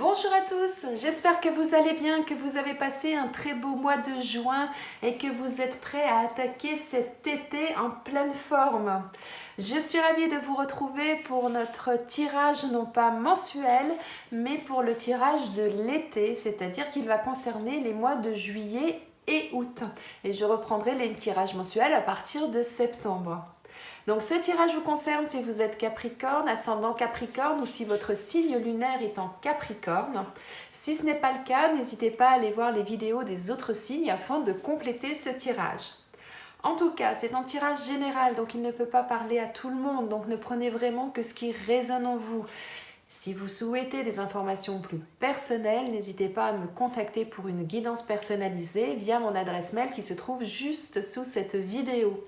Bonjour à tous, j'espère que vous allez bien, que vous avez passé un très beau mois de juin et que vous êtes prêts à attaquer cet été en pleine forme. Je suis ravie de vous retrouver pour notre tirage non pas mensuel, mais pour le tirage de l'été, c'est-à-dire qu'il va concerner les mois de juillet et août. Et je reprendrai les tirages mensuels à partir de septembre. Donc ce tirage vous concerne si vous êtes Capricorne, ascendant Capricorne ou si votre signe lunaire est en Capricorne. Si ce n'est pas le cas, n'hésitez pas à aller voir les vidéos des autres signes afin de compléter ce tirage. En tout cas, c'est un tirage général, donc il ne peut pas parler à tout le monde, donc ne prenez vraiment que ce qui résonne en vous. Si vous souhaitez des informations plus personnelles, n'hésitez pas à me contacter pour une guidance personnalisée via mon adresse mail qui se trouve juste sous cette vidéo.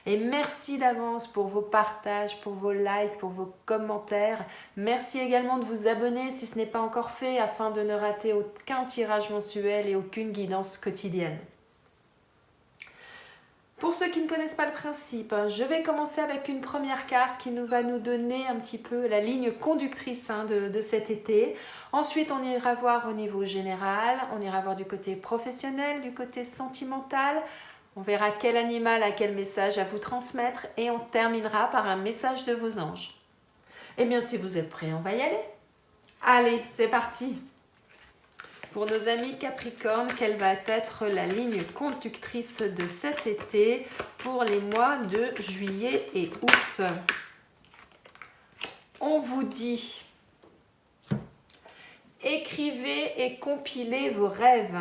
Et merci d'avance pour vos partages, pour vos likes, pour vos commentaires. Merci également de vous abonner si ce n'est pas encore fait afin de ne rater aucun tirage mensuel et aucune guidance quotidienne. Pour ceux qui ne connaissent pas le principe, je vais commencer avec une première carte qui va nous donner un petit peu la ligne conductrice de cet été. Ensuite, on ira voir au niveau général, on ira voir du côté professionnel, du côté sentimental. On verra quel animal a quel message à vous transmettre et on terminera par un message de vos anges. Eh bien, si vous êtes prêts, on va y aller. Allez, c'est parti. Pour nos amis Capricorne, quelle va être la ligne conductrice de cet été pour les mois de juillet et août? On vous dit, écrivez et compilez vos rêves.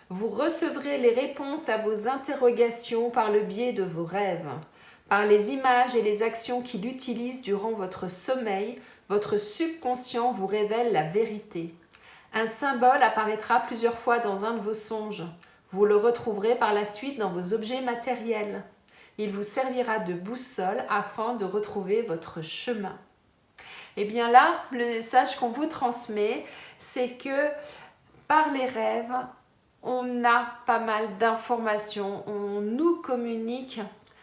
Vous recevrez les réponses à vos interrogations par le biais de vos rêves. Par les images et les actions qu'il utilise durant votre sommeil, votre subconscient vous révèle la vérité. Un symbole apparaîtra plusieurs fois dans un de vos songes. Vous le retrouverez par la suite dans vos objets matériels. Il vous servira de boussole afin de retrouver votre chemin. Et bien là, le message qu'on vous transmet, c'est que par les rêves, on a pas mal d'informations, on nous communique.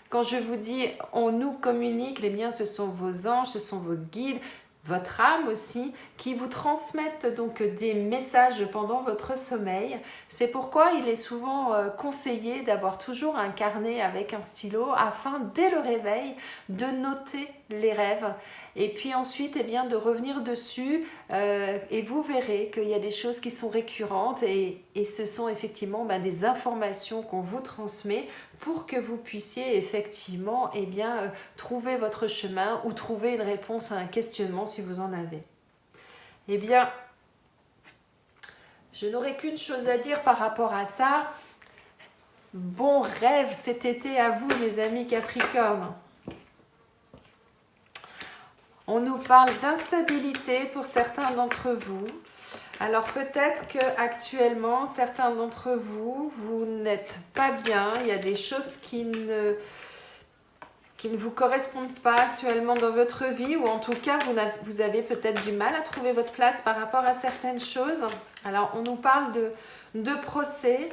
Quand je vous dis on nous communique, eh bien ce sont vos anges, ce sont vos guides, votre âme aussi, qui vous transmettent donc des messages pendant votre sommeil. C'est pourquoi il est souvent conseillé d'avoir toujours un carnet avec un stylo afin, dès le réveil, de noter les rêves. Et puis ensuite, eh bien, de revenir dessus et vous verrez qu'il y a des choses qui sont récurrentes et ce sont effectivement des informations qu'on vous transmet pour que vous puissiez effectivement trouver votre chemin ou trouver une réponse à un questionnement si vous en avez. Eh bien, je n'aurai qu'une chose à dire par rapport à ça. Bon rêve cet été à vous, mes amis Capricorne. On nous parle d'instabilité pour certains d'entre vous. Alors peut-être qu'actuellement, certains d'entre vous, vous n'êtes pas bien. Il y a des choses qui ne vous correspondent pas actuellement dans votre vie ou en tout cas, vous avez peut-être du mal à trouver votre place par rapport à certaines choses. Alors on nous parle de procès.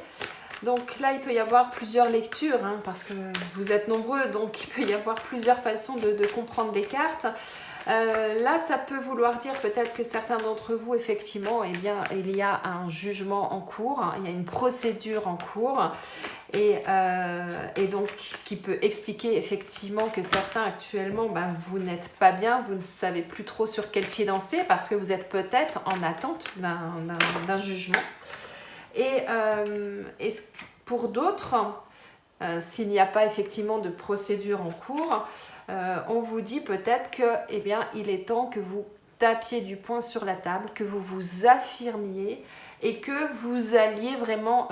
Donc là, il peut y avoir plusieurs lectures parce que vous êtes nombreux, donc il peut y avoir plusieurs façons de comprendre les cartes. Là, ça peut vouloir dire peut-être que certains d'entre vous, effectivement, eh bien, il y a un jugement en cours, il y a une procédure en cours. Et donc, ce qui peut expliquer effectivement que certains actuellement, vous n'êtes pas bien, vous ne savez plus trop sur quel pied danser parce que vous êtes peut-être en attente d'un jugement. Et pour d'autres, s'il n'y a pas effectivement de procédure en cours, on vous dit peut-être que, il est temps que vous tapiez du poing sur la table, que vous vous affirmiez et que vous alliez vraiment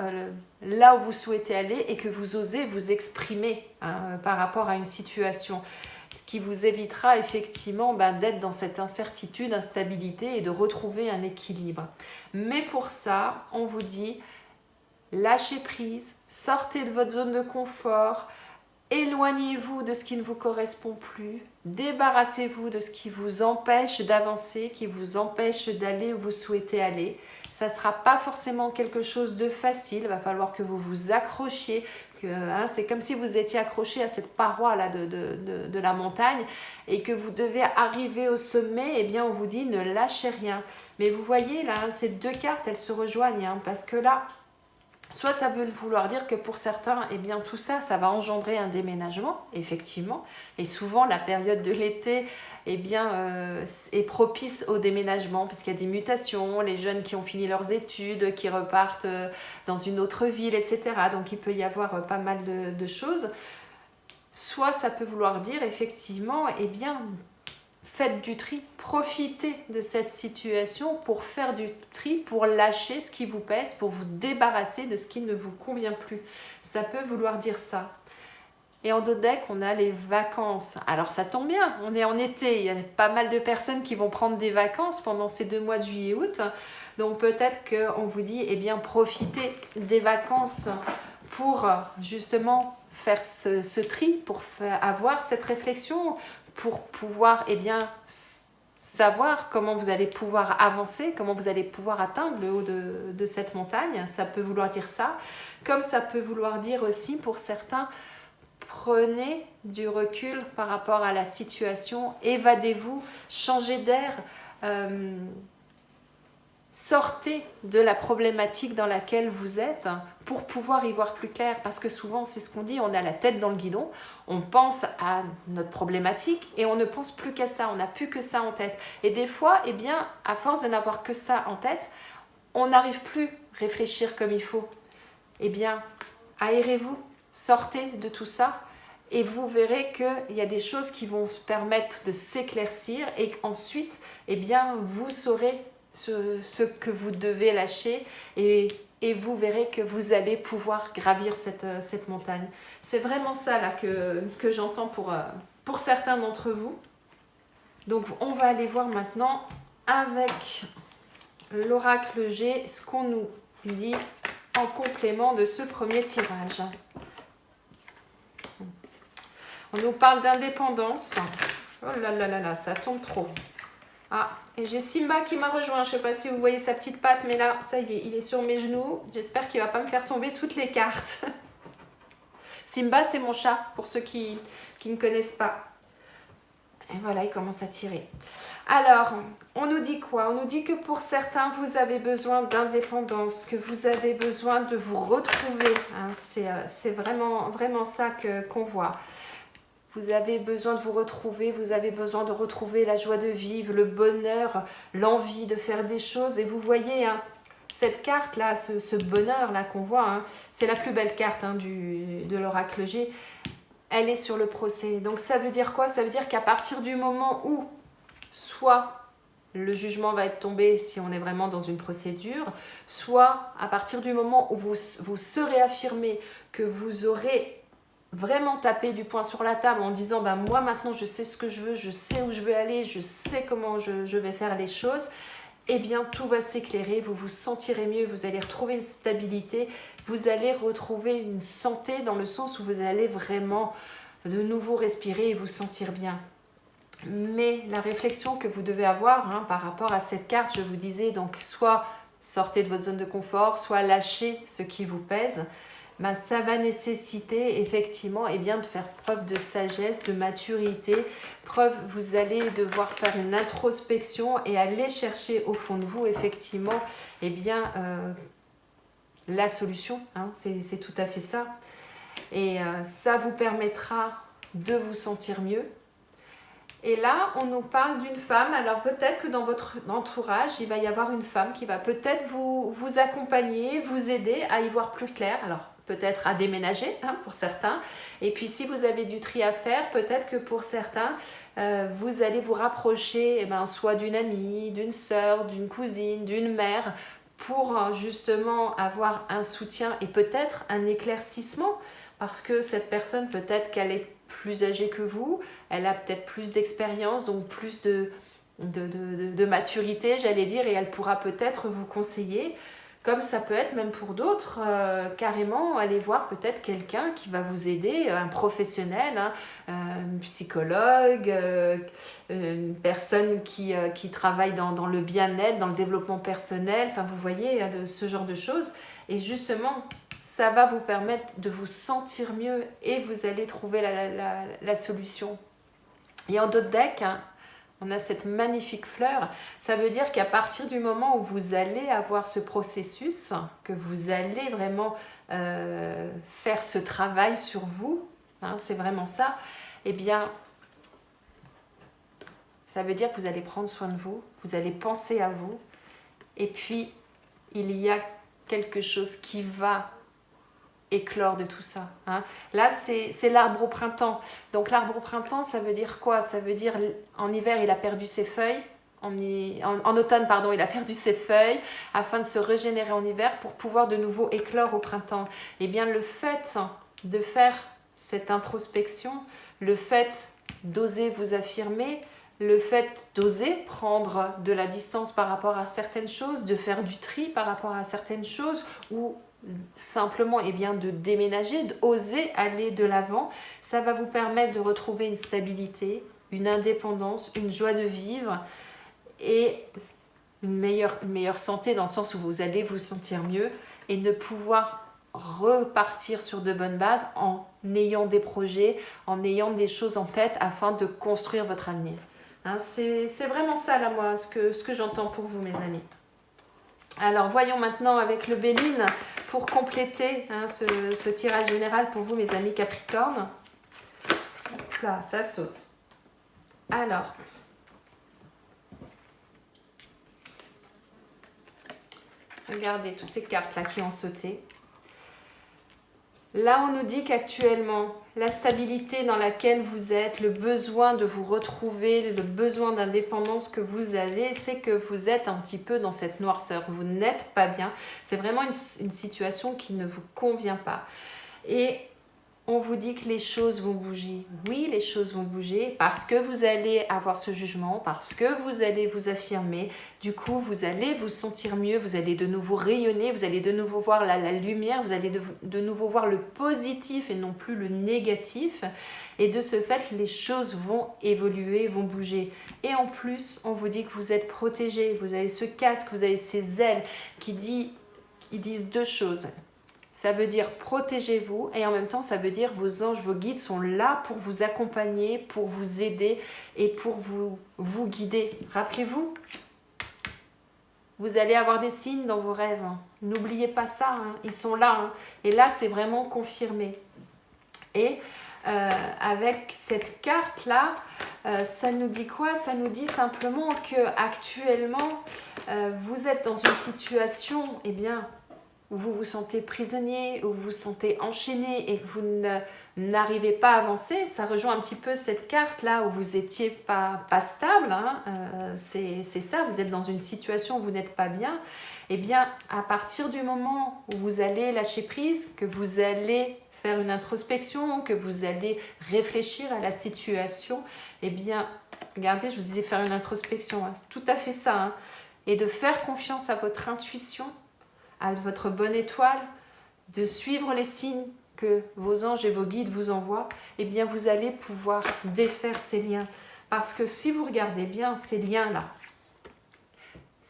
là où vous souhaitez aller et que vous osez vous exprimer par rapport à une situation. Ce qui vous évitera effectivement d'être dans cette incertitude, instabilité et de retrouver un équilibre. Mais pour ça, on vous dit, lâchez prise, sortez de votre zone de confort, éloignez-vous de ce qui ne vous correspond plus, débarrassez-vous de ce qui vous empêche d'avancer, qui vous empêche d'aller où vous souhaitez aller. Ça ne sera pas forcément quelque chose de facile, il va falloir que vous vous accrochiez, c'est comme si vous étiez accroché à cette paroi là de la montagne et que vous devez arriver au sommet, et bien on vous dit ne lâchez rien. Mais vous voyez là, ces deux cartes, elles se rejoignent, parce que là, soit ça veut vouloir dire que pour certains, eh bien tout ça, ça va engendrer un déménagement, effectivement. Et souvent, la période de l'été, eh bien, est propice au déménagement, parce qu'il y a des mutations, les jeunes qui ont fini leurs études, qui repartent dans une autre ville, etc. Donc il peut y avoir pas mal de choses. Soit ça peut vouloir dire, effectivement, eh bien, faites du tri, profitez de cette situation pour faire du tri, pour lâcher ce qui vous pèse, pour vous débarrasser de ce qui ne vous convient plus. Ça peut vouloir dire ça. Et en dos deck, on a les vacances. Alors ça tombe bien, on est en été, il y a pas mal de personnes qui vont prendre des vacances pendant ces 2 mois de juillet et août. Donc peut-être qu'on vous dit, eh bien profitez des vacances pour justement faire ce tri, pour avoir cette réflexion, pour pouvoir savoir comment vous allez pouvoir avancer, comment vous allez pouvoir atteindre le haut de cette montagne. Ça peut vouloir dire ça, comme ça peut vouloir dire aussi pour certains, prenez du recul par rapport à la situation, évadez-vous, changez d'air, sortez de la problématique dans laquelle vous êtes pour pouvoir y voir plus clair, parce que souvent c'est ce qu'on dit, on a la tête dans le guidon, on pense à notre problématique et on ne pense plus qu'à ça, on n'a plus que ça en tête. Et des fois, eh bien, à force de n'avoir que ça en tête, on n'arrive plus à réfléchir comme il faut. Eh bien, aérez-vous, sortez de tout ça et vous verrez qu'il y a des choses qui vont permettre de s'éclaircir et qu'ensuite, eh bien, vous saurez ce que vous devez lâcher et vous verrez que vous allez pouvoir gravir cette montagne. C'est vraiment ça là que j'entends pour certains d'entre vous. Donc on va aller voir maintenant avec l'oracle G ce qu'on nous dit en complément de ce premier tirage. On nous parle d'indépendance. Oh là là là là, ça tombe trop. Ah, et j'ai Simba qui m'a rejoint. Je ne sais pas si vous voyez sa petite patte, mais là, ça y est, il est sur mes genoux. J'espère qu'il ne va pas me faire tomber toutes les cartes. Simba, c'est mon chat, pour ceux qui ne connaissent pas. Et voilà, il commence à tirer. Alors, on nous dit quoi? On nous dit que pour certains, vous avez besoin d'indépendance, que vous avez besoin de vous retrouver. Hein, c'est vraiment, vraiment ça qu'on voit. Vous avez besoin de vous retrouver, vous avez besoin de retrouver la joie de vivre, le bonheur, l'envie de faire des choses. Et vous voyez, cette carte-là, ce bonheur-là qu'on voit, c'est la plus belle carte de l'oracle G. Elle est sur le procès. Donc ça veut dire quoi? Ça veut dire qu'à partir du moment où, soit le jugement va être tombé si on est vraiment dans une procédure, soit à partir du moment où vous serez affirmé que vous aurez vraiment taper du poing sur la table en disant moi maintenant je sais ce que je veux, je sais où je veux aller, je sais comment je vais faire les choses, eh bien tout va s'éclairer, vous vous sentirez mieux, vous allez retrouver une stabilité, vous allez retrouver une santé dans le sens où vous allez vraiment de nouveau respirer et vous sentir bien. Mais la réflexion que vous devez avoir par rapport à cette carte, je vous disais, donc soit sortez de votre zone de confort, soit lâchez ce qui vous pèse. Ça va nécessiter effectivement de faire preuve de sagesse, de maturité. Vous allez devoir faire une introspection et aller chercher au fond de vous effectivement la solution. C'est tout à fait ça. Et ça vous permettra de vous sentir mieux. Et là, on nous parle d'une femme. Alors peut-être que dans votre entourage, il va y avoir une femme qui va peut-être vous accompagner, vous aider à y voir plus clair. Alors peut-être à déménager pour certains. Et puis si vous avez du tri à faire, peut-être que pour certains, vous allez vous rapprocher soit d'une amie, d'une sœur, d'une cousine, d'une mère, pour justement avoir un soutien et peut-être un éclaircissement. Parce que cette personne, peut-être qu'elle est plus âgée que vous, elle a peut-être plus d'expérience, donc plus de maturité, j'allais dire, et elle pourra peut-être vous conseiller. Comme ça peut être même pour d'autres, carrément aller voir peut-être quelqu'un qui va vous aider, un professionnel, un psychologue, une personne qui travaille dans le bien-être, dans le développement personnel, enfin vous voyez, de ce genre de choses. Et justement, ça va vous permettre de vous sentir mieux et vous allez trouver la solution. Et en d'autres decks, hein, on a cette magnifique fleur. Ça veut dire qu'à partir du moment où vous allez avoir ce processus, que vous allez vraiment faire ce travail sur vous, hein, c'est vraiment ça, eh bien, ça veut dire que vous allez prendre soin de vous, vous allez penser à vous, et puis il y a quelque chose qui va éclore de tout ça. Hein. Là, c'est l'arbre au printemps. Donc l'arbre au printemps, ça veut dire quoi? Ça veut dire en hiver, il a perdu ses feuilles. En automne, pardon, il a perdu ses feuilles afin de se régénérer en hiver pour pouvoir de nouveau éclore au printemps. Eh bien, le fait de faire cette introspection, le fait d'oser vous affirmer, le fait d'oser prendre de la distance par rapport à certaines choses, de faire du tri par rapport à certaines choses, ou simplement de déménager, d'oser aller de l'avant, ça va vous permettre de retrouver une stabilité, une indépendance, une joie de vivre et une meilleure santé dans le sens où vous allez vous sentir mieux et de pouvoir repartir sur de bonnes bases en ayant des projets, en ayant des choses en tête afin de construire votre avenir. Hein, c'est vraiment ça là moi, ce que j'entends pour vous mes amis. Alors voyons maintenant avec le Béline pour compléter ce tirage général pour vous mes amis Capricorne. Hop là, ça saute. Alors, regardez toutes ces cartes là qui ont sauté. Là, on nous dit qu'actuellement, la stabilité dans laquelle vous êtes, le besoin de vous retrouver, le besoin d'indépendance que vous avez fait que vous êtes un petit peu dans cette noirceur. Vous n'êtes pas bien. C'est vraiment une situation qui ne vous convient pas. Et on vous dit que les choses vont bouger. Oui, les choses vont bouger parce que vous allez avoir ce jugement, parce que vous allez vous affirmer. Du coup, vous allez vous sentir mieux, vous allez de nouveau rayonner, vous allez de nouveau voir la lumière, vous allez de nouveau voir le positif et non plus le négatif. Et de ce fait, les choses vont évoluer, vont bouger. Et en plus, on vous dit que vous êtes protégé. Vous avez ce casque, vous avez ces ailes qui disent deux choses. Ça veut dire protégez-vous et en même temps ça veut dire vos anges, vos guides sont là pour vous accompagner, pour vous aider et pour vous guider. Rappelez-vous, vous allez avoir des signes dans vos rêves. Hein. N'oubliez pas ça, hein. Ils sont là. Hein. Et là c'est vraiment confirmé. Et avec cette carte-là, ça nous dit quoi? Ça nous dit simplement qu'actuellement, vous êtes dans une situation, où vous vous sentez prisonnier, où vous vous sentez enchaîné et que vous n'arrivez pas à avancer. Ça rejoint un petit peu cette carte-là où vous n'étiez pas stable. Hein. C'est ça, vous êtes dans une situation où vous n'êtes pas bien. Eh bien, à partir du moment où vous allez lâcher prise, que vous allez faire une introspection, que vous allez réfléchir à la situation, eh bien, regardez, je vous disais faire une introspection, hein, c'est tout à fait ça. Hein, et de faire confiance à votre intuition, à votre bonne étoile, de suivre les signes que vos anges et vos guides vous envoient, eh bien, vous allez pouvoir défaire ces liens. Parce que si vous regardez bien ces liens-là,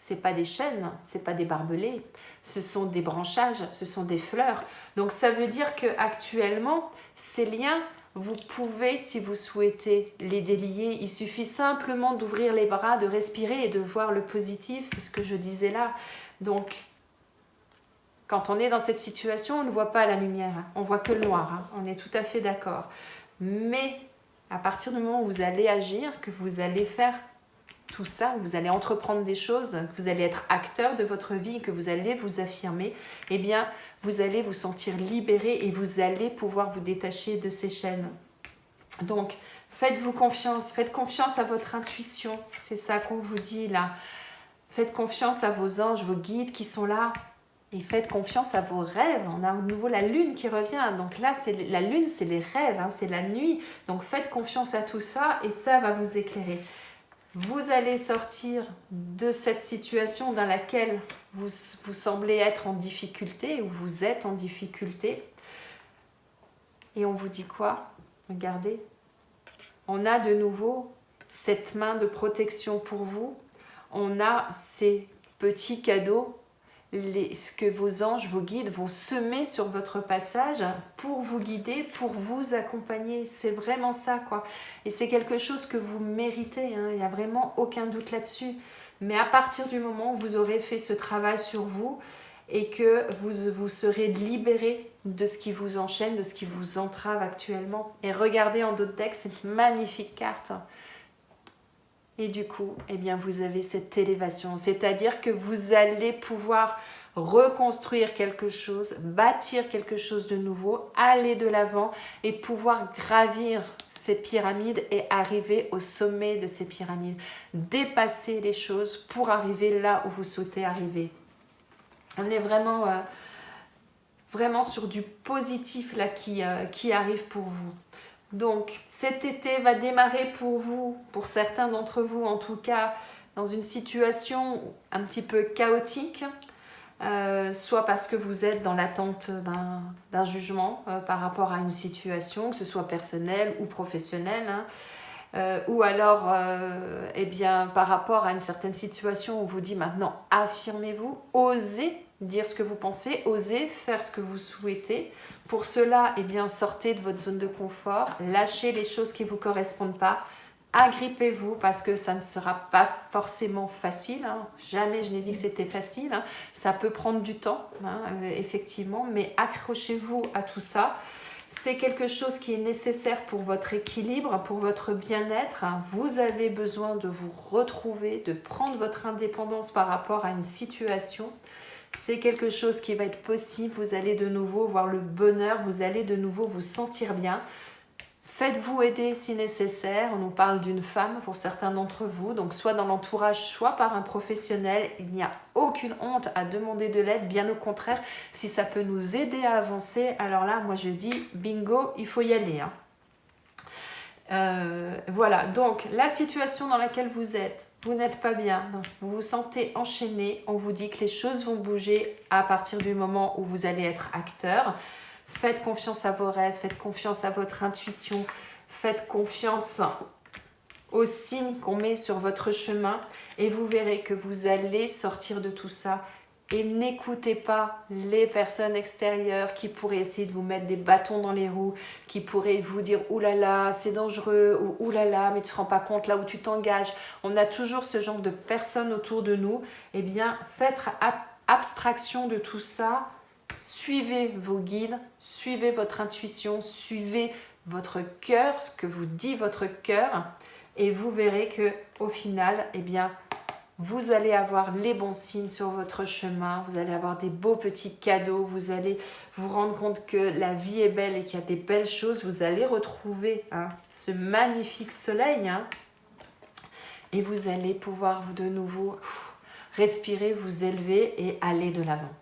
ce n'est pas des chaînes, ce n'est pas des barbelés, ce sont des branchages, ce sont des fleurs. Donc ça veut dire qu'actuellement, ces liens, vous pouvez, si vous souhaitez, les délier. Il suffit simplement d'ouvrir les bras, de respirer et de voir le positif, c'est ce que je disais là. Donc, quand on est dans cette situation, on ne voit pas la lumière, hein. On voit que le noir, hein. On est tout à fait d'accord. Mais à partir du moment où vous allez agir, que vous allez faire tout ça, que vous allez entreprendre des choses, que vous allez être acteur de votre vie, que vous allez vous affirmer, eh bien, vous allez vous sentir libéré et vous allez pouvoir vous détacher de ces chaînes. Donc, faites-vous confiance, faites confiance à votre intuition, c'est ça qu'on vous dit là. Faites confiance à vos anges, vos guides qui sont là. Et faites confiance à vos rêves. On a de nouveau la lune qui revient. Donc là, la lune, c'est les rêves, hein, c'est la nuit. Donc faites confiance à tout ça et ça va vous éclairer. Vous allez sortir de cette situation dans laquelle vous semblez être en difficulté ou vous êtes en difficulté. Et on vous dit quoi? Regardez. On a de nouveau cette main de protection pour vous. On a ces petits cadeaux. ce que vos anges, vos guides vont semer sur votre passage pour vous guider, pour vous accompagner. C'est vraiment ça, quoi. Et c'est quelque chose que vous méritez, hein. Il n'y a vraiment aucun doute là-dessus. Mais à partir du moment où vous aurez fait ce travail sur vous et que vous serez libéré de ce qui vous enchaîne, de ce qui vous entrave actuellement. Et regardez en dos de deck cette magnifique carte. Et du coup, eh bien, vous avez cette élévation. C'est-à-dire que vous allez pouvoir reconstruire quelque chose, bâtir quelque chose de nouveau, aller de l'avant et pouvoir gravir ces pyramides et arriver au sommet de ces pyramides. Dépasser les choses pour arriver là où vous souhaitez arriver. On est vraiment sur du positif là qui arrive pour vous. Donc cet été va démarrer pour vous, pour certains d'entre vous en tout cas, dans une situation un petit peu chaotique, soit parce que vous êtes dans l'attente d'un jugement par rapport à une situation, que ce soit personnelle ou professionnelle, hein, ou alors eh bien, par rapport à une certaine situation où on vous dit maintenant affirmez-vous, osez dire ce que vous pensez, osez faire ce que vous souhaitez. Pour cela, eh bien, sortez de votre zone de confort, lâchez les choses qui ne vous correspondent pas, agrippez-vous parce que ça ne sera pas forcément facile, hein. Jamais je n'ai dit que c'était facile, hein. Ça peut prendre du temps, hein, effectivement, mais accrochez-vous à tout ça. C'est quelque chose qui est nécessaire pour votre équilibre, pour votre bien-être. Vous avez besoin de vous retrouver, de prendre votre indépendance par rapport à une situation. C'est quelque chose qui va être possible, vous allez de nouveau voir le bonheur, vous allez de nouveau vous sentir bien. Faites-vous aider si nécessaire, on nous parle d'une femme pour certains d'entre vous, donc soit dans l'entourage, soit par un professionnel. Il n'y a aucune honte à demander de l'aide, bien au contraire, si ça peut nous aider à avancer, alors là, moi je dis bingo, il faut y aller, hein. Voilà, donc la situation dans laquelle vous êtes, vous n'êtes pas bien, vous vous sentez enchaîné, on vous dit que les choses vont bouger à partir du moment où vous allez être acteur. Faites confiance à vos rêves, faites confiance à votre intuition, faites confiance aux signes qu'on met sur votre chemin et vous verrez que vous allez sortir de tout ça. Et n'écoutez pas les personnes extérieures qui pourraient essayer de vous mettre des bâtons dans les roues, qui pourraient vous dire « Ouh là là, c'est dangereux » ou « Ouh là là, mais tu ne te rends pas compte là où tu t'engages ». On a toujours ce genre de personnes autour de nous. Eh bien, faites abstraction de tout ça. Suivez vos guides, suivez votre intuition, suivez votre cœur, ce que vous dit votre cœur. Et vous verrez qu'au final, eh bien, vous allez avoir les bons signes sur votre chemin, vous allez avoir des beaux petits cadeaux, vous allez vous rendre compte que la vie est belle et qu'il y a des belles choses, vous allez retrouver ce magnifique soleil, hein, et vous allez pouvoir de nouveau respirer, vous élever et aller de l'avant.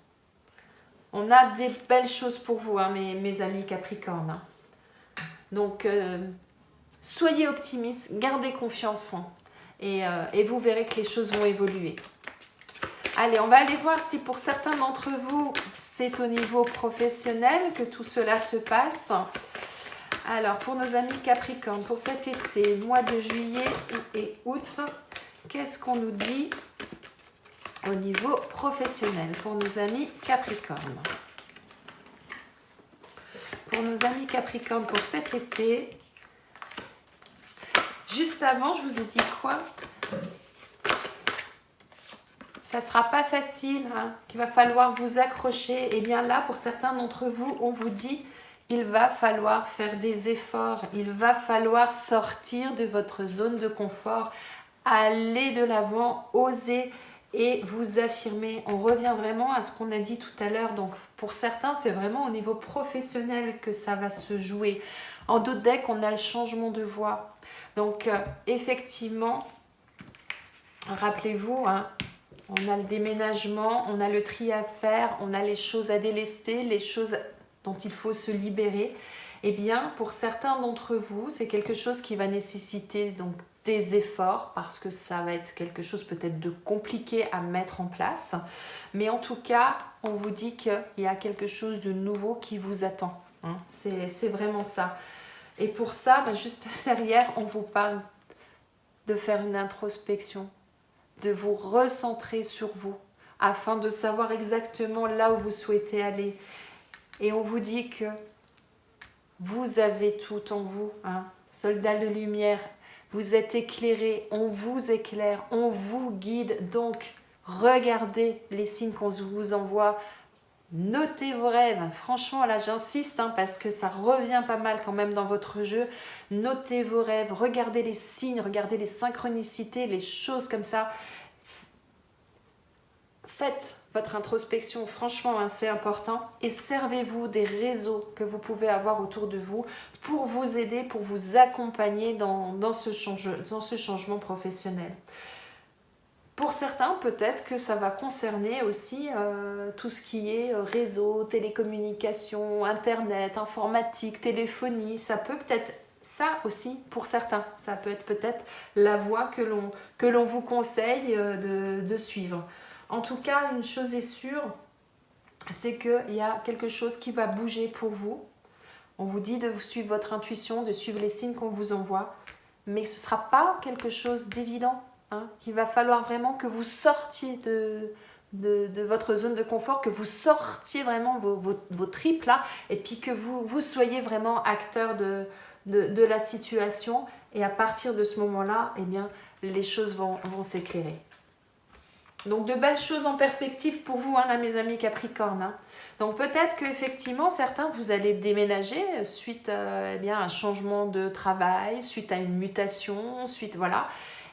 On a des belles choses pour vous, hein, mes amis Capricorne, hein. Donc, soyez optimistes, gardez confiance, hein. Et vous verrez que les choses vont évoluer. Allez, on va aller voir si pour certains d'entre vous, c'est au niveau professionnel que tout cela se passe. Alors, pour nos amis Capricorne, pour cet été, mois de juillet et août, qu'est-ce qu'on nous dit au niveau professionnel pour nos amis Capricorne? Pour nos amis Capricorne, pour cet été... Juste avant, je vous ai dit quoi? Ça ne sera pas facile, hein, qu'il va falloir vous accrocher. Et bien là, pour certains d'entre vous, on vous dit il va falloir faire des efforts. Il va falloir sortir de votre zone de confort, aller de l'avant, oser et vous affirmer. On revient vraiment à ce qu'on a dit tout à l'heure. Donc pour certains, c'est vraiment au niveau professionnel que ça va se jouer. En dos de deck, on a le changement de voix. Donc, effectivement, rappelez-vous, hein, on a le déménagement, on a le tri à faire, on a les choses à délester, les choses dont il faut se libérer. Eh bien, pour certains d'entre vous, c'est quelque chose qui va nécessiter donc des efforts parce que ça va être quelque chose peut-être de compliqué à mettre en place. Mais en tout cas, on vous dit qu'il y a quelque chose de nouveau qui vous attend, hein. C'est vraiment ça. Et pour ça, juste derrière, on vous parle de faire une introspection, de vous recentrer sur vous. afin de savoir exactement là où vous souhaitez aller. Et on vous dit que vous avez tout en vous, hein. Soldat de lumière, vous êtes éclairé, on vous éclaire, on vous guide. Donc, regardez les signes qu'on vous envoie. Notez vos rêves. Franchement, là, j'insiste, hein, parce que ça revient pas mal quand même dans votre jeu. Notez vos rêves, regardez les signes, regardez les synchronicités, les choses comme ça. Faites votre introspection, franchement, hein, c'est important. Et servez-vous des réseaux que vous pouvez avoir autour de vous pour vous aider, pour vous accompagner dans ce changement professionnel. Pour certains, peut-être que ça va concerner aussi tout ce qui est réseau, télécommunications, internet, informatique, téléphonie. Ça peut peut-être ça aussi pour certains. Ça peut être peut-être la voie que l'on vous conseille de suivre. En tout cas, une chose est sûre, c'est qu'il y a quelque chose qui va bouger pour vous. On vous dit de suivre votre intuition, de suivre les signes qu'on vous envoie, mais ce ne sera pas quelque chose d'évident. Hein. Il va falloir vraiment que vous sortiez de votre zone de confort, que vous sortiez vraiment vos tripes là, et puis que vous soyez vraiment acteur de la situation. Et à partir de ce moment-là, eh bien, les choses vont s'éclairer. Donc de belles choses en perspective pour vous, hein, là, mes amis Capricorne. Hein. Donc peut-être qu'effectivement, certains, vous allez déménager suite eh bien, à un changement de travail, suite à une mutation, suite, voilà.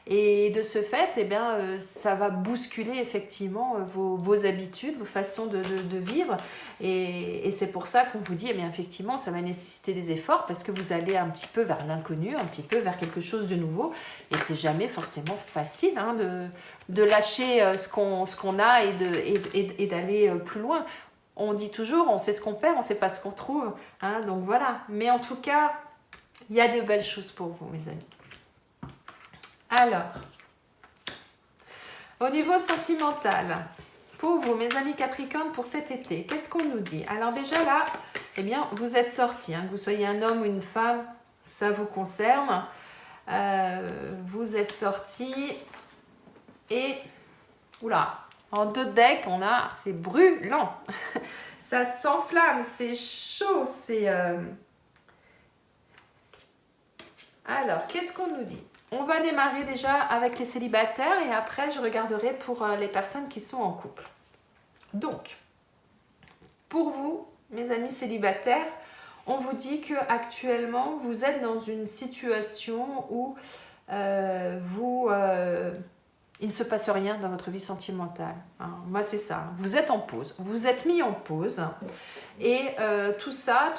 Et de ce fait, eh bien, ça va bousculer effectivement vos habitudes, vos façons de vivre. Et c'est pour ça qu'on vous dit, eh bien, effectivement, ça va nécessiter des efforts parce que vous allez un petit peu vers l'inconnu, un petit peu vers quelque chose de nouveau. Et c'est jamais forcément facile, hein, de lâcher ce qu'on a et d'aller plus loin. On dit toujours, on sait ce qu'on perd, on ne sait pas ce qu'on trouve. Hein, donc voilà. Mais en tout cas, il y a de belles choses pour vous, mes amis. Alors, au niveau sentimental, pour vous, mes amis Capricorne, pour cet été, qu'est-ce qu'on nous dit? Alors déjà là, eh bien, vous êtes sortis, hein, que vous soyez un homme ou une femme, ça vous concerne. Vous êtes sortis et, oula, en 2 decks, on a, c'est brûlant, ça s'enflamme, c'est chaud, c'est... Alors, qu'est-ce qu'on nous dit? On va démarrer déjà avec les célibataires et après, je regarderai pour les personnes qui sont en couple. Donc, pour vous, mes amis célibataires, on vous dit qu'actuellement, vous êtes dans une situation où il ne se passe rien dans votre vie sentimentale. Hein. Moi, c'est ça. Vous êtes en pause. Vous êtes mis en pause. Et tout ça,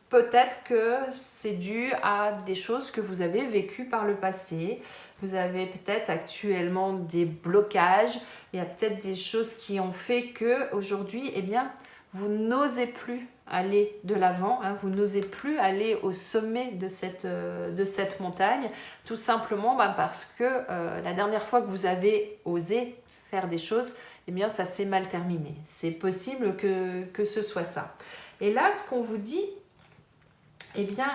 peut-être que c'est dû à des choses que vous avez vécues par le passé. Vous avez peut-être actuellement des blocages. Il y a peut-être des choses qui ont fait qu'aujourd'hui, eh bien, vous n'osez plus aller de l'avant. Hein, vous n'osez plus aller au sommet de cette montagne. Tout simplement parce que la dernière fois que vous avez osé faire des choses, eh bien, ça s'est mal terminé. C'est possible que ce soit ça. Et là, ce qu'on vous dit, eh bien,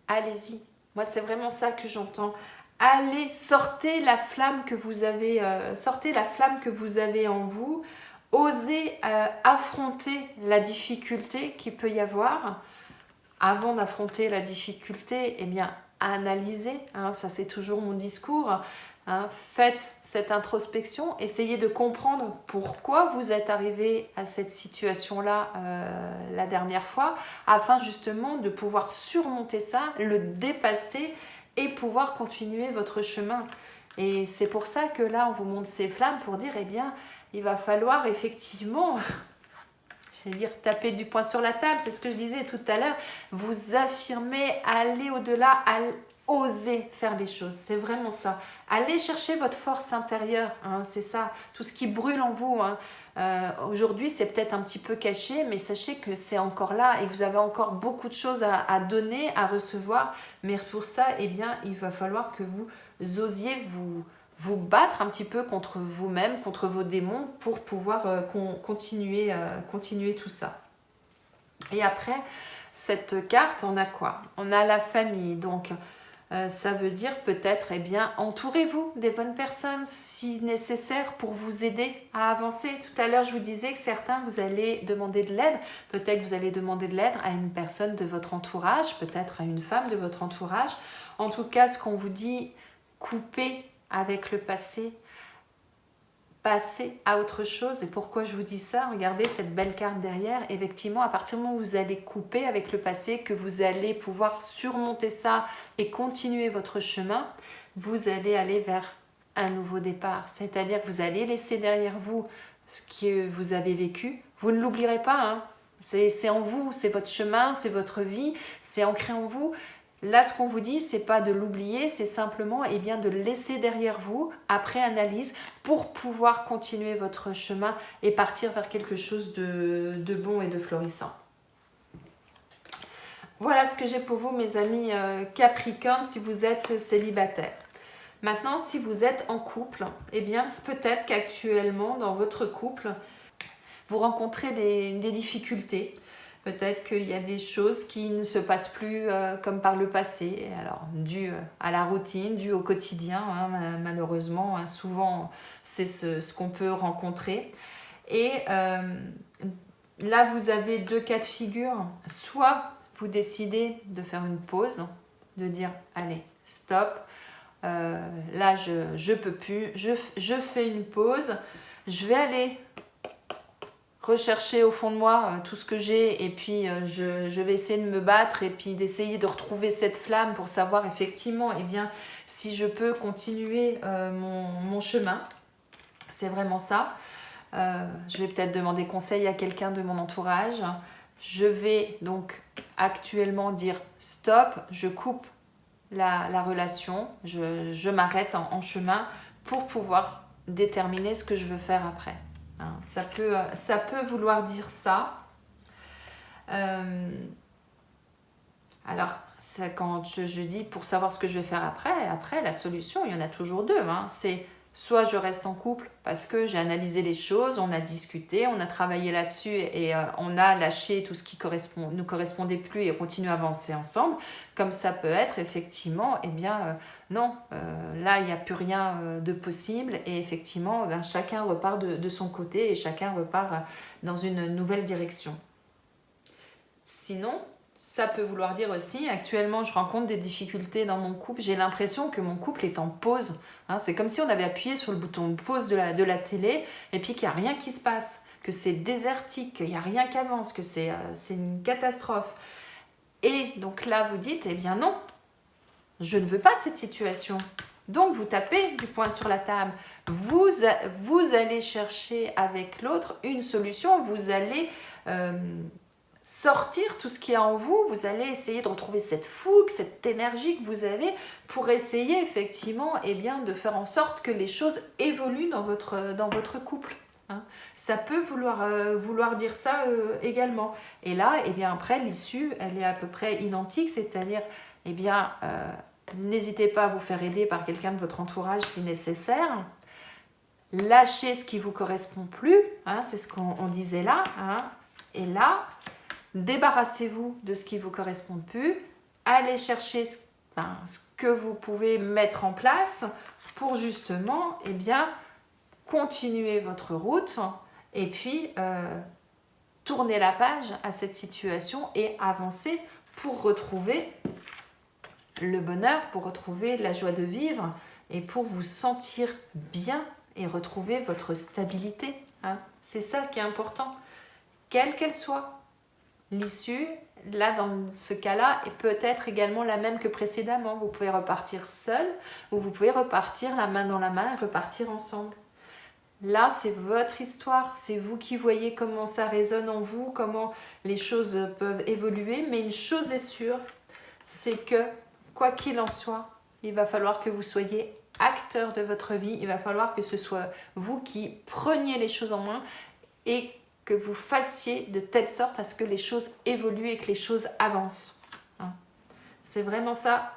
allez-y. Moi, c'est vraiment ça que j'entends. Allez, sortez la flamme que vous avez, en vous. Osez affronter la difficulté qu'il peut y avoir. Avant d'affronter la difficulté, eh bien, analysez. Hein, ça, c'est toujours mon discours. Hein, faites cette introspection, essayez de comprendre pourquoi vous êtes arrivé à cette situation-là la dernière fois, afin justement de pouvoir surmonter ça, le dépasser et pouvoir continuer votre chemin. Et c'est pour ça que là, on vous montre ces flammes pour dire, eh bien, il va falloir effectivement... j'allais dire taper du poing sur la table, c'est ce que je disais tout à l'heure, vous affirmer, aller au-delà, oser faire les choses, c'est vraiment ça. Allez chercher votre force intérieure, hein, c'est ça, tout ce qui brûle en vous. Hein. Aujourd'hui, c'est peut-être un petit peu caché, mais sachez que c'est encore là et que vous avez encore beaucoup de choses à donner, à recevoir. Mais pour ça, eh bien, il va falloir que vous osiez vous battre un petit peu contre vous-même, contre vos démons, pour pouvoir continuer tout ça. Et après, cette carte, on a quoi? On a la famille, donc Ça veut dire peut-être, eh bien, entourez-vous des bonnes personnes si nécessaire pour vous aider à avancer. Tout à l'heure, je vous disais que certains, vous allez demander de l'aide. Peut-être que vous allez demander de l'aide à une personne de votre entourage, peut-être à une femme de votre entourage. En tout cas, ce qu'on vous dit, coupez avec le passé. Passer à autre chose. Et pourquoi je vous dis ça? Regardez cette belle carte derrière. Effectivement, à partir du moment où vous allez couper avec le passé, que vous allez pouvoir surmonter ça et continuer votre chemin, vous allez aller vers un nouveau départ. C'est-à-dire que vous allez laisser derrière vous ce que vous avez vécu. Vous ne l'oublierez pas, hein. C'est en vous, c'est votre chemin, c'est votre vie, c'est ancré en vous. Là, ce qu'on vous dit, c'est pas de l'oublier, c'est simplement bien, de le laisser derrière vous, après analyse, pour pouvoir continuer votre chemin et partir vers quelque chose de bon et de florissant. Voilà ce que j'ai pour vous, mes amis Capricorne, si vous êtes célibataire. Maintenant, si vous êtes en couple, bien, peut-être qu'actuellement, dans votre couple, vous rencontrez des difficultés. Peut-être qu'il y a des choses qui ne se passent plus comme par le passé, alors dû à la routine, dû au quotidien, hein, malheureusement, hein, souvent c'est ce qu'on peut rencontrer. Et là, vous avez deux cas de figure. Soit vous décidez de faire une pause, de dire allez, stop, là je peux plus, je fais une pause, je vais aller rechercher au fond de moi tout ce que j'ai et puis je vais essayer de me battre et puis d'essayer de retrouver cette flamme pour savoir effectivement bien, si je peux continuer mon chemin. C'est vraiment ça. Je vais peut-être demander conseil à quelqu'un de mon entourage. Je vais donc actuellement dire stop, je coupe la relation, je m'arrête en chemin pour pouvoir déterminer ce que je veux faire après. Hein, ça peut vouloir dire ça. Alors, quand je dis pour savoir ce que je vais faire après la solution, il y en a toujours deux. Hein. C'est soit je reste en couple parce que j'ai analysé les choses, on a discuté, on a travaillé là-dessus et on a lâché tout ce qui nous correspondait plus et on continue à avancer ensemble. Comme ça peut être effectivement, non, là il n'y a plus rien de possible et effectivement chacun repart de son côté et chacun repart dans une nouvelle direction. Sinon, ça peut vouloir dire aussi, actuellement je rencontre des difficultés dans mon couple, j'ai l'impression que mon couple est en pause. Hein, c'est comme si on avait appuyé sur le bouton pause de la télé et puis qu'il n'y a rien qui se passe, que c'est désertique, qu'il n'y a rien qui avance, que c'est une catastrophe. Et donc là vous dites, non, je ne veux pas de cette situation. Donc vous tapez du poing sur la table, vous allez chercher avec l'autre une solution, vous allez sortir tout ce qui est en vous, vous allez essayer de retrouver cette fougue, cette énergie que vous avez pour essayer effectivement de faire en sorte que les choses évoluent dans votre couple. Hein. Ça peut vouloir dire ça également. Et là, après, l'issue, elle est à peu près identique, c'est-à-dire, n'hésitez pas à vous faire aider par quelqu'un de votre entourage si nécessaire. Lâchez ce qui ne vous correspond plus, hein, c'est ce qu'on disait là. Hein. Et là, débarrassez-vous de ce qui ne vous correspond plus, allez chercher ce que vous pouvez mettre en place pour justement continuer votre route et puis tourner la page à cette situation et avancer pour retrouver le bonheur, pour retrouver la joie de vivre et pour vous sentir bien et retrouver votre stabilité. Hein. C'est ça qui est important, quelle qu'elle soit. L'issue, là, dans ce cas-là, est peut-être également la même que précédemment. Vous pouvez repartir seul ou vous pouvez repartir la main dans la main et repartir ensemble. Là, c'est votre histoire. C'est vous qui voyez comment ça résonne en vous, comment les choses peuvent évoluer. Mais une chose est sûre, c'est que, quoi qu'il en soit, il va falloir que vous soyez acteur de votre vie. Il va falloir que ce soit vous qui preniez les choses en main et que vous fassiez de telle sorte à ce que les choses évoluent et que les choses avancent. Hein. C'est vraiment ça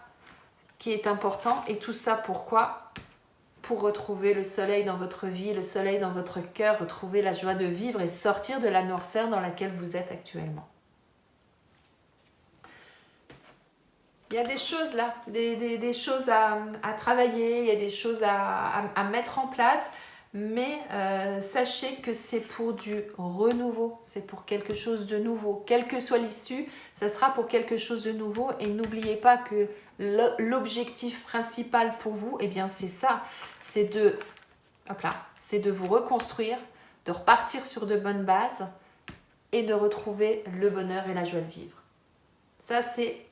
qui est important. Et tout ça, pourquoi ? Pour retrouver le soleil dans votre vie, le soleil dans votre cœur, retrouver la joie de vivre et sortir de la noirceur dans laquelle vous êtes actuellement. Il y a des choses là, des choses à travailler, il y a des choses à mettre en place, mais sachez que c'est pour du renouveau, c'est pour quelque chose de nouveau. Quelle que soit l'issue, ça sera pour quelque chose de nouveau. Et n'oubliez pas que l'objectif principal pour vous, eh bien c'est ça, c'est de, hop là, c'est de vous reconstruire, de repartir sur de bonnes bases et de retrouver le bonheur et la joie de vivre. Ça, c'est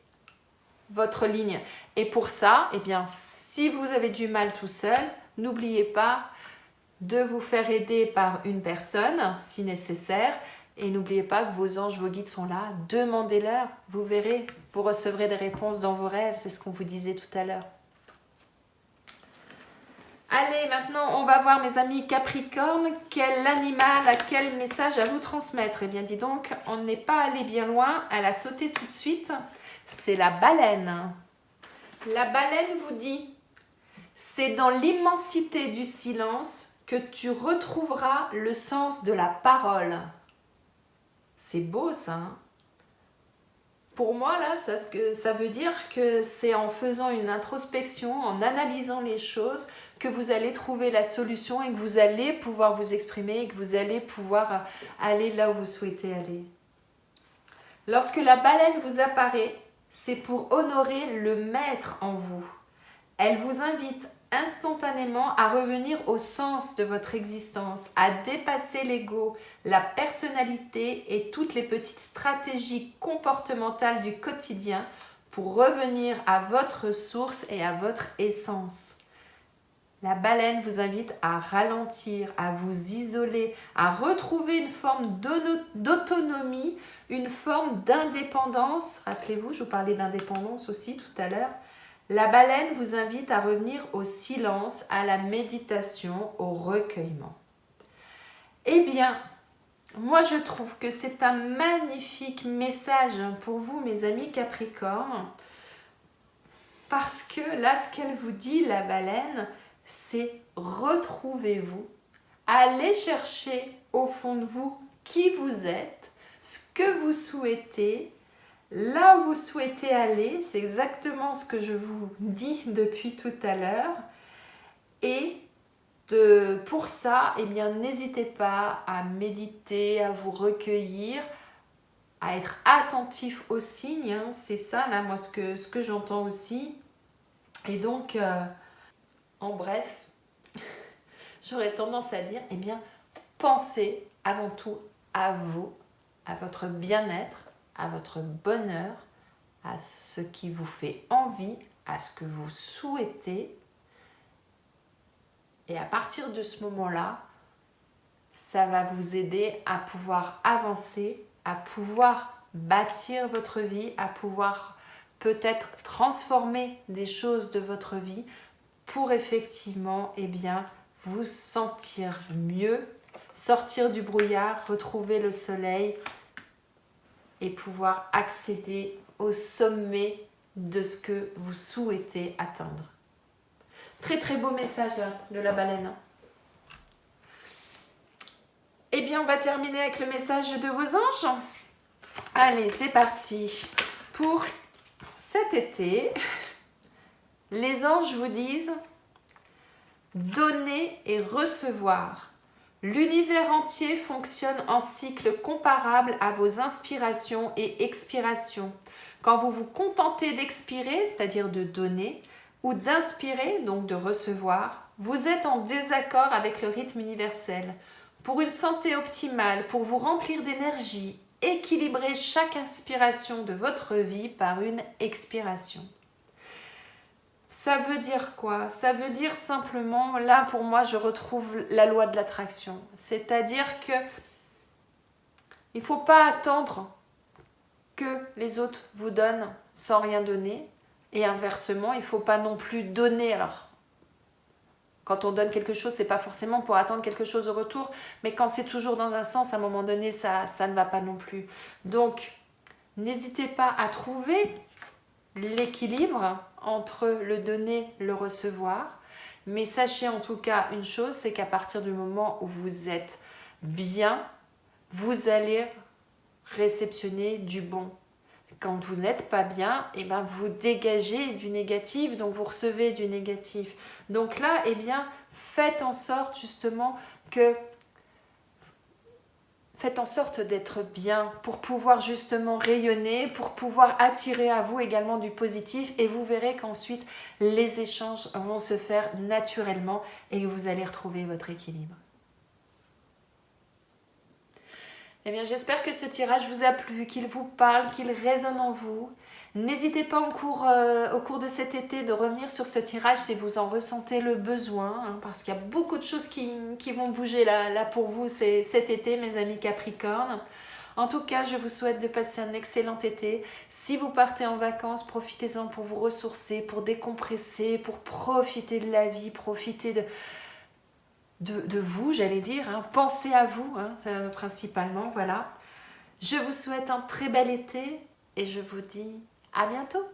votre ligne. Et pour ça, eh bien, si vous avez du mal tout seul, n'oubliez pas de vous faire aider par une personne, si nécessaire. Et n'oubliez pas que vos anges, vos guides sont là. Demandez-leur. Vous verrez, vous recevrez des réponses dans vos rêves. C'est ce qu'on vous disait tout à l'heure. Allez, maintenant, on va voir, mes amis Capricorne, quel animal a quel message à vous transmettre. Eh bien, dis donc, on n'est pas allé bien loin. Elle a sauté tout de suite. C'est la baleine. La baleine vous dit, c'est dans l'immensité du silence que tu retrouveras le sens de la parole. C'est beau ça, hein? Pour moi, là, ça veut dire que c'est en faisant une introspection, en analysant les choses, que vous allez trouver la solution et que vous allez pouvoir vous exprimer et que vous allez pouvoir aller là où vous souhaitez aller. Lorsque la baleine vous apparaît, c'est pour honorer le maître en vous. Elle vous invite instantanément à revenir au sens de votre existence, à dépasser l'ego, la personnalité et toutes les petites stratégies comportementales du quotidien pour revenir à votre source et à votre essence. La baleine vous invite à ralentir, à vous isoler, à retrouver une forme d'autonomie, une forme d'indépendance. Rappelez-vous, je vous parlais d'indépendance aussi tout à l'heure. La baleine vous invite à revenir au silence, à la méditation, au recueillement. Eh bien, moi je trouve que c'est un magnifique message pour vous, mes amis Capricorne, parce que là, ce qu'elle vous dit, la baleine, c'est retrouvez-vous, allez chercher au fond de vous qui vous êtes, ce que vous souhaitez, là où vous souhaitez aller, c'est exactement ce que je vous dis depuis tout à l'heure. Et pour ça, eh bien, n'hésitez pas à méditer, à vous recueillir, à être attentif aux signes. Hein. C'est ça, là, moi, ce que j'entends aussi. Et donc, en bref, j'aurais tendance à dire, eh bien, pensez avant tout à vous, à votre bien-être, à votre bonheur, à ce qui vous fait envie, à ce que vous souhaitez. Et à partir de ce moment-là, ça va vous aider à pouvoir avancer, à pouvoir bâtir votre vie, à pouvoir peut-être transformer des choses de votre vie pour effectivement, eh bien, vous sentir mieux, sortir du brouillard, retrouver le soleil et pouvoir accéder au sommet de ce que vous souhaitez atteindre. Très très beau message là, de la baleine. Eh bien, on va terminer avec le message de vos anges. Allez, c'est parti. Pour cet été, les anges vous disent donner et recevoir. L'univers entier fonctionne en cycle comparable à vos inspirations et expirations. Quand vous vous contentez d'expirer, c'est-à-dire de donner, ou d'inspirer, donc de recevoir, vous êtes en désaccord avec le rythme universel. Pour une santé optimale, pour vous remplir d'énergie, équilibrez chaque inspiration de votre vie par une expiration. Ça veut dire quoi? Ça veut dire simplement, là pour moi je retrouve la loi de l'attraction. C'est-à-dire que il ne faut pas attendre que les autres vous donnent sans rien donner. Et inversement, il ne faut pas non plus donner. Alors, quand on donne quelque chose, ce n'est pas forcément pour attendre quelque chose au retour, mais quand c'est toujours dans un sens, à un moment donné, ça ne va pas non plus. Donc, n'hésitez pas à trouver l'équilibre entre le donner, le recevoir. Mais sachez en tout cas une chose, c'est qu'à partir du moment où vous êtes bien, vous allez réceptionner du bon. Quand vous n'êtes pas bien, eh ben, vous dégagez du négatif, donc vous recevez du négatif. Donc là, eh bien, faites en sorte justement d'être bien pour pouvoir justement rayonner, pour pouvoir attirer à vous également du positif et vous verrez qu'ensuite les échanges vont se faire naturellement et que vous allez retrouver votre équilibre. Eh bien, j'espère que ce tirage vous a plu, qu'il vous parle, qu'il résonne en vous. N'hésitez pas au cours de cet été de revenir sur ce tirage si vous en ressentez le besoin, hein, parce qu'il y a beaucoup de choses qui vont bouger là pour vous cet été, mes amis Capricorne. En tout cas, je vous souhaite de passer un excellent été. Si vous partez en vacances, profitez-en pour vous ressourcer, pour décompresser, pour profiter de la vie, profiter de vous, j'allais dire, hein. Pensez à vous, hein, principalement, voilà. Je vous souhaite un très bel été et je vous dis à bientôt.